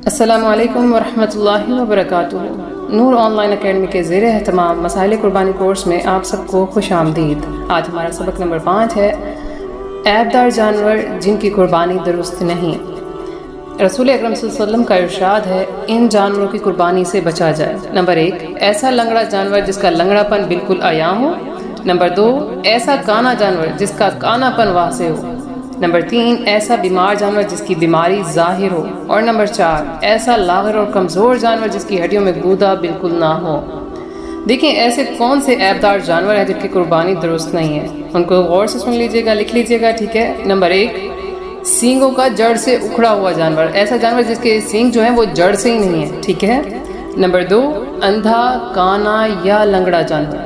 السلام علیکم ورحمۃ اللہ وبرکاتہ۔ نور آن لائن اکیڈمی کے زیر اہتمام مسائل قربانی کورس میں آپ سب کو خوش آمدید۔ آج ہمارا سبق نمبر 5 ہے عیبدار جانور جن کی قربانی درست نہیں۔ رسول اکرم صلی اللہ علیہ وسلم کا ارشاد ہے ان جانوروں کی قربانی سے بچا جائے۔ نمبر 1 ایسا لنگڑا جانور جس کا لنگڑا پن بالکل عیاں ہو۔ نمبر 2 ایسا کانا جانور جس کا کانا پن واضح ہو۔ نمبر 3 ایسا بیمار جانور جس کی بیماری ظاہر ہو۔ اور نمبر 4 ایسا لاغر اور کمزور جانور جس کی ہڈیوں میں گودا بالکل نہ ہو۔ دیکھیں ایسے کون سے عیبدار جانور ہیں جن کی قربانی درست نہیں ہے، ان کو غور سے سن لیجئے گا، لکھ لیجئے گا، ٹھیک ہے۔ نمبر 1 سینگوں کا جڑ سے اکھڑا ہوا جانور، ایسا جانور جس کے سینگ جو ہیں وہ جڑ سے ہی نہیں ہے، ٹھیک ہے۔ نمبر 2 اندھا، کانا یا لنگڑا جانور،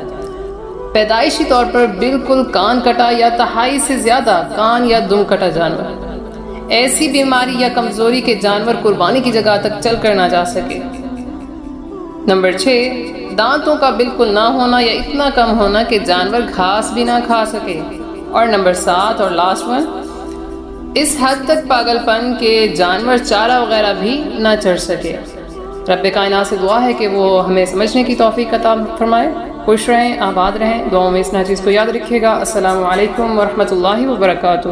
پیدائشی طور پر بالکل کان کٹا یا تہائی سے زیادہ کان یا دم کٹا جانور، ایسی بیماری یا کمزوری کے جانور قربانی کی جگہ تک چل کر نہ جا سکے۔ نمبر 6 دانتوں کا بالکل نہ ہونا یا اتنا کم ہونا کہ جانور گھاس بھی نہ کھا سکے۔ اور نمبر 7 اور لاسٹ ون اس حد تک پاگل پن کہ جانور چارہ وغیرہ بھی نہ چڑھ سکے۔ رب کائنات سے دعا ہے کہ وہ ہمیں سمجھنے کی توفیق عطا فرمائے۔ خوش رہیں، آباد رہیں، دعاؤں میں اس نہ چیز کو یاد رکھیے گا۔ السلام علیکم ورحمۃ اللہ وبرکاتہ۔